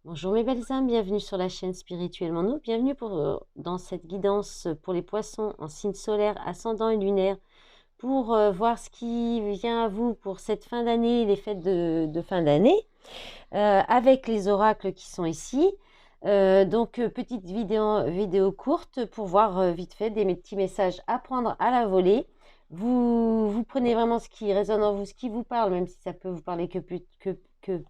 Bonjour mes belles âmes, bienvenue sur la chaîne Spirituellement Nous. Bienvenue dans cette guidance pour les poissons en signe solaire, ascendant et lunaire pour voir ce qui vient à vous pour cette fin d'année, les fêtes de fin d'année, avec les oracles qui sont ici. Petite vidéo courte pour voir vite fait des petits messages à prendre à la volée. Vous prenez vraiment ce qui résonne en vous, ce qui vous parle, même si ça peut vous parler que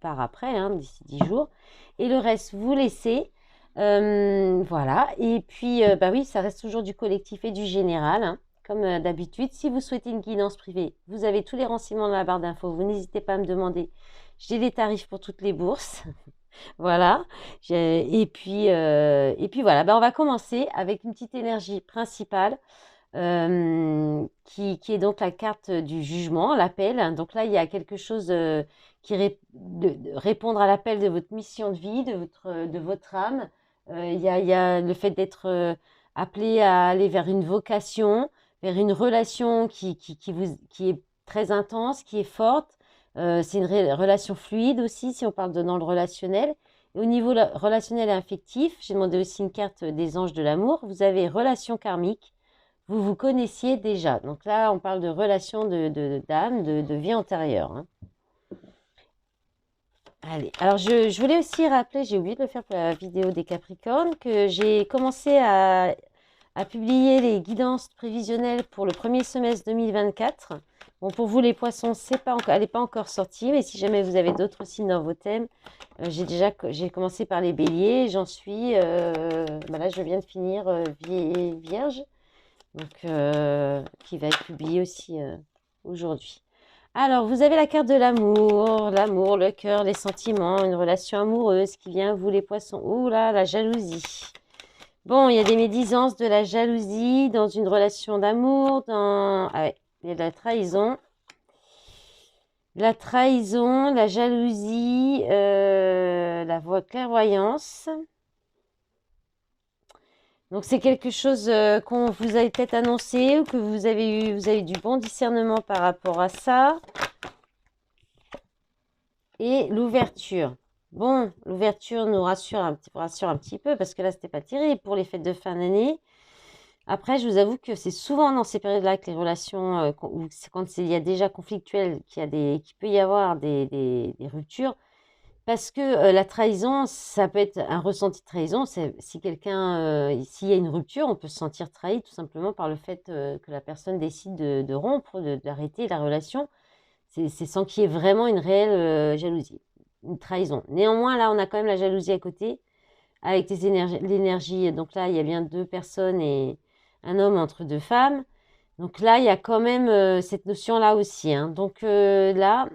par après, hein, d'ici 10 jours. Et le reste, vous laissez. Voilà. Et puis, bah oui, ça reste toujours du collectif et du général, hein, comme d'habitude. Si vous souhaitez une guidance privée, vous avez tous les renseignements dans la barre d'infos. Vous n'hésitez pas à me demander. J'ai les tarifs pour toutes les bourses. Voilà. Et puis voilà, ben, on va commencer avec une petite énergie principale qui est donc la carte du jugement, l'appel. Donc là, il y a quelque chose de répondre à l'appel de votre mission de vie, de votre âme. Il y a le fait d'être appelé à aller vers une vocation, vers une relation qui est très intense, qui est forte. C'est une relation fluide aussi, si on parle dans le relationnel. Et au niveau relationnel et affectif, j'ai demandé aussi une carte des anges de l'amour. Vous avez relation karmique. Vous vous connaissiez déjà. Donc là, on parle de relation d'âme, de vie antérieure, hein. Allez, alors je voulais aussi rappeler, j'ai oublié de le faire pour la vidéo des Capricornes, que j'ai commencé à publier les guidances prévisionnelles pour le premier semestre 2024. Bon, pour vous les poissons, elle n'est pas encore sortie, mais si jamais vous avez d'autres signes dans vos thèmes, j'ai commencé par les béliers, j'en suis, là je viens de finir Vierge, donc qui va être publié aussi aujourd'hui. Alors, vous avez la carte de l'amour, le cœur, les sentiments, une relation amoureuse qui vient à vous les poissons. Ouh là, la jalousie. Bon, il y a des médisances de la jalousie dans une relation d'amour, il y a de la trahison. La trahison, la jalousie, la clairvoyance. Donc c'est quelque chose qu'on vous a peut-être annoncé ou que vous avez eu du bon discernement par rapport à ça. Et l'ouverture. Bon, l'ouverture nous rassure un petit peu parce que là, c'était pas terrible pour les fêtes de fin d'année. Après, je vous avoue que c'est souvent dans ces périodes-là que les relations, quand il y a déjà conflictuel, qu'il peut y avoir des ruptures. Parce que la trahison, ça peut être un ressenti de trahison. Si s'il y a une rupture, on peut se sentir trahi tout simplement par le fait que la personne décide de rompre, d'arrêter la relation. C'est sans qu'il y ait vraiment une réelle jalousie, une trahison. Néanmoins, là, on a quand même la jalousie à côté, avec l'énergie. Donc là, il y a bien deux personnes et un homme entre deux femmes. Donc là, il y a quand même cette notion-là aussi, hein. Donc là,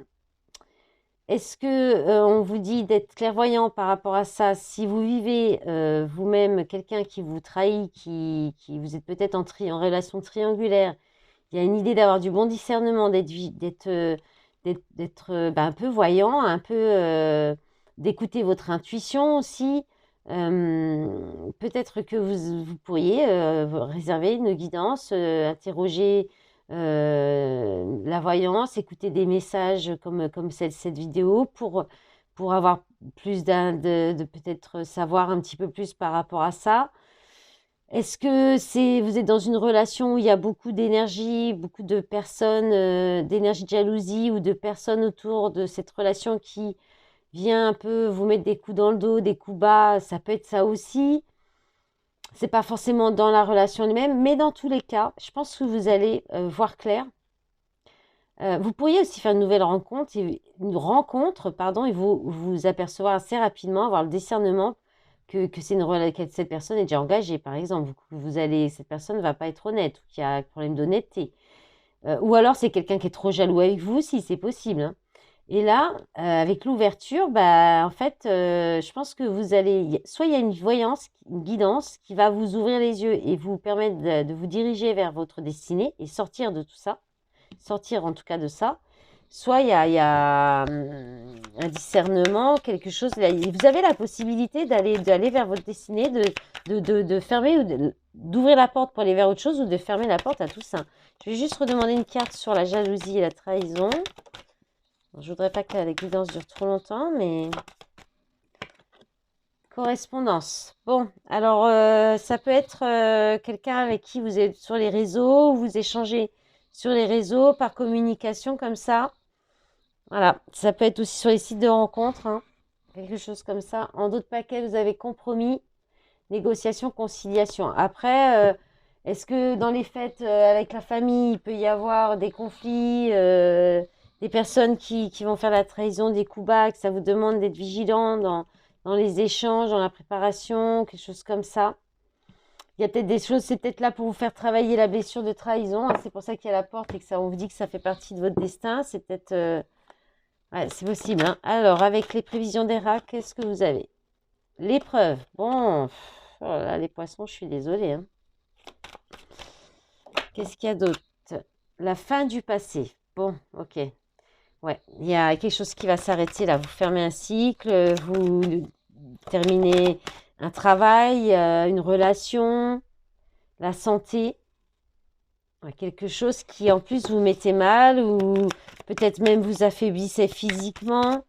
est-ce que on vous dit d'être clairvoyant par rapport à ça? Si vous vivez vous-même quelqu'un qui vous trahit, qui vous êtes peut-être en relation triangulaire, il y a une idée d'avoir du bon discernement, un peu voyant, un peu d'écouter votre intuition aussi. Peut-être que vous pourriez réserver une guidance, interroger la voyance, écouter des messages comme cette vidéo pour avoir plus peut-être savoir un petit peu plus par rapport à ça. Est-ce que vous êtes dans une relation où il y a beaucoup d'énergie, beaucoup de personnes, d'énergie de jalousie ou de personnes autour de cette relation qui vient un peu vous mettre des coups dans le dos, des coups bas? Ça peut être ça aussi. C'est pas forcément dans la relation elle-même, mais dans tous les cas, je pense que vous allez voir clair. Vous pourriez aussi faire une rencontre, pardon, et vous apercevoir assez rapidement, avoir le discernement que cette personne est déjà engagée, par exemple. Cette personne ne va pas être honnête, ou qu'il y a un problème d'honnêteté. Ou alors c'est quelqu'un qui est trop jaloux avec vous, si c'est possible, hein. Et là, avec l'ouverture, bah, en fait, je pense que soit il y a une voyance, une guidance qui va vous ouvrir les yeux et vous permettre de vous diriger vers votre destinée et sortir de tout ça, sortir en tout cas de ça. Soit il y a un discernement, quelque chose. Vous avez la possibilité d'aller vers votre destinée, de fermer ou d'ouvrir la porte pour aller vers autre chose ou de fermer la porte à tout ça. Je vais juste redemander une carte sur la jalousie et la trahison. Je voudrais pas que la guidance dure trop longtemps, mais Correspondance. Bon, alors ça peut être quelqu'un avec qui vous êtes sur les réseaux, ou vous échangez sur les réseaux par communication comme ça. Voilà, ça peut être aussi sur les sites de rencontres, hein, quelque chose comme ça. En d'autres paquets, vous avez compromis, négociation, conciliation. Après, est-ce que dans les fêtes avec la famille, il peut y avoir des conflits, des personnes qui vont faire la trahison, des coups bas, que ça vous demande d'être vigilant dans les échanges, dans la préparation, quelque chose comme ça. Il y a peut-être des choses, c'est peut-être là pour vous faire travailler la blessure de trahison, hein. C'est pour ça qu'il y a la porte et que ça, on vous dit que ça fait partie de votre destin. C'est peut-être, ouais, c'est possible, hein. Alors, avec les prévisions des rats, qu'est-ce que vous avez? L'épreuve. Bon, oh là là, les poissons, je suis désolée, hein. Qu'est-ce qu'il y a d'autre? La fin du passé. Bon, ok. Ouais, il y a quelque chose qui va s'arrêter là. Vous fermez un cycle, vous terminez un travail, une relation, la santé. Ouais, quelque chose qui en plus vous mettez mal ou peut-être même vous affaiblissait physiquement.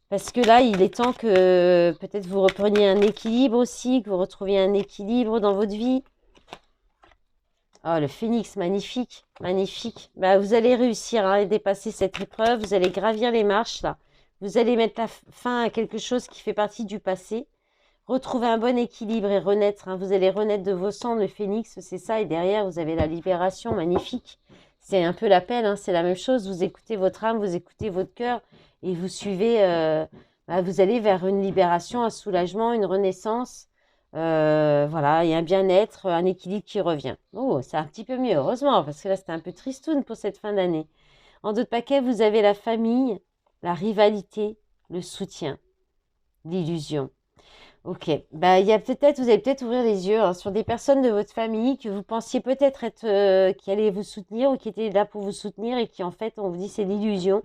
Parce que là, il est temps que peut-être vous repreniez un équilibre aussi, que vous retrouviez un équilibre dans votre vie. Oh, le phénix, magnifique, magnifique. Bah, vous allez réussir à dépasser cette épreuve, vous allez gravir les marches là. Vous allez mettre la fin à quelque chose qui fait partie du passé. Retrouver un bon équilibre et renaître, hein. Vous allez renaître de vos cendres, le phénix, c'est ça. Et derrière, vous avez la libération, magnifique. C'est un peu l'appel, hein, c'est la même chose. Vous écoutez votre âme, vous écoutez votre cœur et vous suivez. Vous allez vers une libération, un soulagement, une renaissance. Voilà, il y a un bien-être, un équilibre qui revient. Oh, c'est un petit peu mieux, heureusement, parce que là, c'était un peu tristoun pour cette fin d'année. En d'autres paquets, vous avez la famille, la rivalité, le soutien, l'illusion. Ok, bah, il y a peut-être, vous allez peut-être ouvrir les yeux, hein, sur des personnes de votre famille que vous pensiez peut-être être, qui allaient vous soutenir ou qui étaient là pour vous soutenir et qui en fait, on vous dit c'est l'illusion.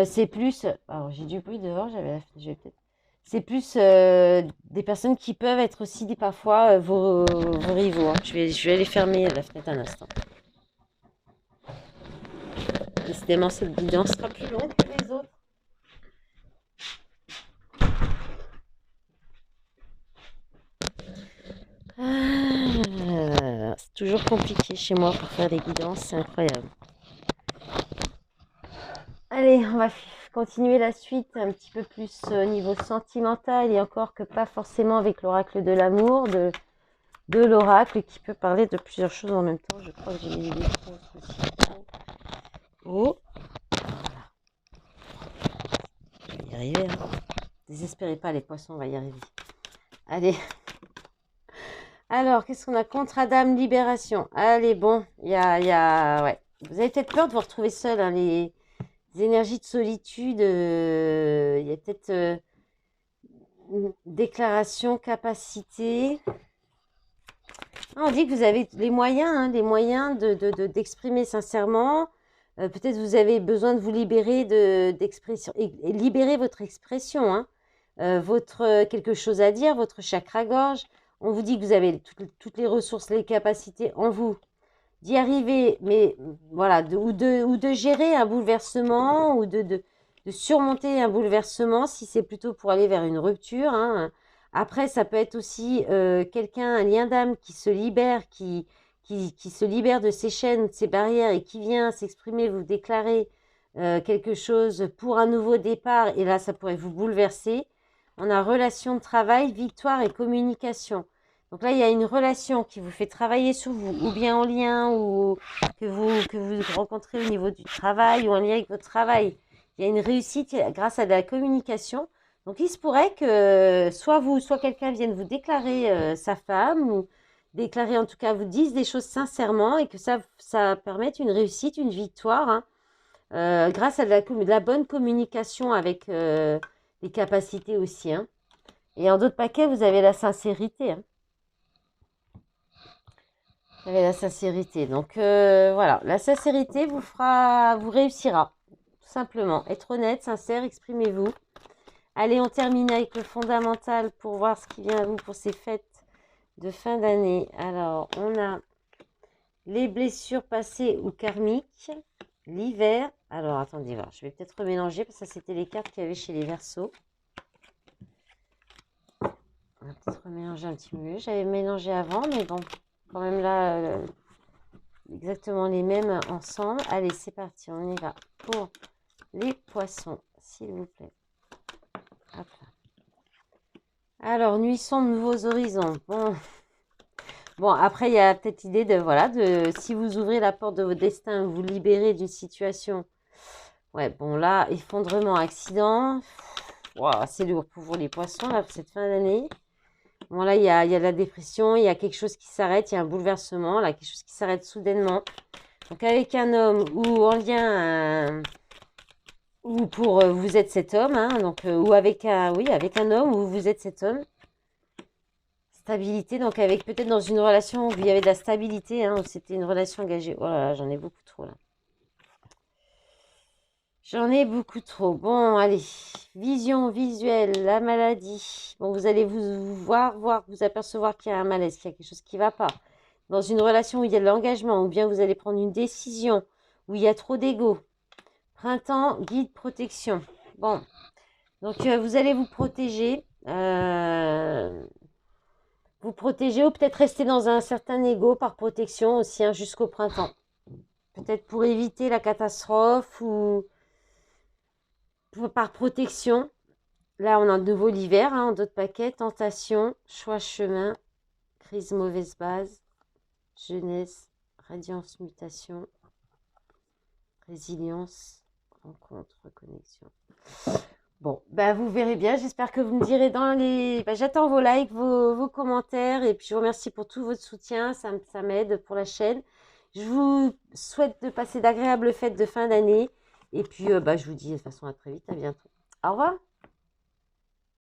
C'est plus, alors j'ai du bruit dehors, j'avais peut-être. C'est plus des personnes qui peuvent être aussi parfois vos rivaux, hein. Je vais aller fermer la fenêtre un instant. Décidément, cette vidéo sera plus longue que les autres. C'est toujours compliqué chez moi pour faire des guidances, c'est incroyable. Allez, on va continuer la suite un petit peu plus au niveau sentimental et encore que pas forcément avec l'oracle de l'amour, de l'oracle qui peut parler de plusieurs choses en même temps. Je crois que j'ai mis des choses aussi. Oh, je vais y arriver, hein. Désespérez pas les poissons, on va y arriver. Allez. Alors, qu'est-ce qu'on a? Contre Dame, libération. Allez, bon, ouais. Vous avez peut-être peur de vous retrouver seul, hein, les énergies de solitude. Il y a peut-être une déclaration, capacité. Ah, on dit que vous avez les moyens, hein, d'exprimer sincèrement. Peut-être vous avez besoin de vous libérer d'expression et libérer votre expression, hein. Votre quelque chose à dire, votre chakra-gorge. On vous dit que vous avez toutes les ressources, les capacités en vous d'y arriver, mais voilà, ou de gérer un bouleversement, ou de surmonter un bouleversement si c'est plutôt pour aller vers une rupture, hein. Après, ça peut être aussi quelqu'un, un lien d'âme qui se libère, qui se libère de ses chaînes, de ses barrières et qui vient s'exprimer, vous déclarer quelque chose pour un nouveau départ. Et là, ça pourrait vous bouleverser. On a relation de travail, victoire et communication. Donc là, il y a une relation qui vous fait travailler sur vous, ou bien en lien, ou que vous rencontrez au niveau du travail, ou en lien avec votre travail. Il y a une réussite grâce à de la communication. Donc il se pourrait que soit vous, soit quelqu'un vienne vous déclarer sa femme, ou déclarer en tout cas, vous dise des choses sincèrement, et que ça permette une réussite, une victoire, hein, grâce à de la bonne communication avec les capacités aussi, hein. Et en d'autres paquets, vous avez la sincérité, hein. Vous avez la sincérité. Donc voilà, la sincérité vous réussira. Tout simplement. Être honnête, sincère, exprimez-vous. Allez, on termine avec le fondamental pour voir ce qui vient à vous pour ces fêtes de fin d'année. Alors, on a les blessures passées ou karmiques, l'hiver. Alors, attendez voir, je vais peut-être remélanger parce que ça, c'était les cartes qu'il y avait chez les Verseaux. peut-être remélanger un petit peu mieux. J'avais mélangé avant, mais bon, quand même là, exactement les mêmes ensemble. Allez, c'est parti, on y va pour les poissons, s'il vous plaît. Hop là. Alors, Nuisson, nouveaux horizons. Bon, après, il y a peut-être l'idée de, voilà, si vous ouvrez la porte de votre destin, vous libérez d'une situation. Ouais, bon, là, effondrement, accident. Wow, c'est lourd pour vous, les poissons, là, pour cette fin d'année. Bon, là, il y a de la dépression, il y a quelque chose qui s'arrête, il y a un bouleversement, là, quelque chose qui s'arrête soudainement. Donc, avec un homme ou en lien, ou pour vous êtes cet homme, hein, donc, ou avec oui, avec un homme ou vous êtes cet homme. Stabilité, donc avec peut-être dans une relation où il y avait de la stabilité, hein, où c'était une relation engagée. Oh là là, j'en ai beaucoup trop là. J'en ai beaucoup trop. Bon, allez. Vision visuelle, la maladie. Bon, vous allez vous voir, vous apercevoir qu'il y a un malaise, qu'il y a quelque chose qui ne va pas. Dans une relation où il y a de l'engagement, ou bien vous allez prendre une décision, où il y a trop d'ego. Printemps, guide, protection. Bon, donc vous allez vous protéger. Vous protéger ou peut-être rester dans un certain ego par protection aussi, hein, jusqu'au printemps. Peut-être pour éviter la catastrophe ou par protection. Là, on a de nouveau l'hiver, hein, d'autres paquets. Tentation, choix chemin, crise mauvaise base, jeunesse, radiance mutation, résilience, rencontre, connexion. Bon, bah vous verrez bien. J'espère que vous me direz dans les... Bah, j'attends vos likes, vos commentaires. Et puis, je vous remercie pour tout votre soutien. Ça m'aide pour la chaîne. Je vous souhaite de passer d'agréables fêtes de fin d'année. Et puis, bah, je vous dis de toute façon à très vite. À bientôt. Au revoir.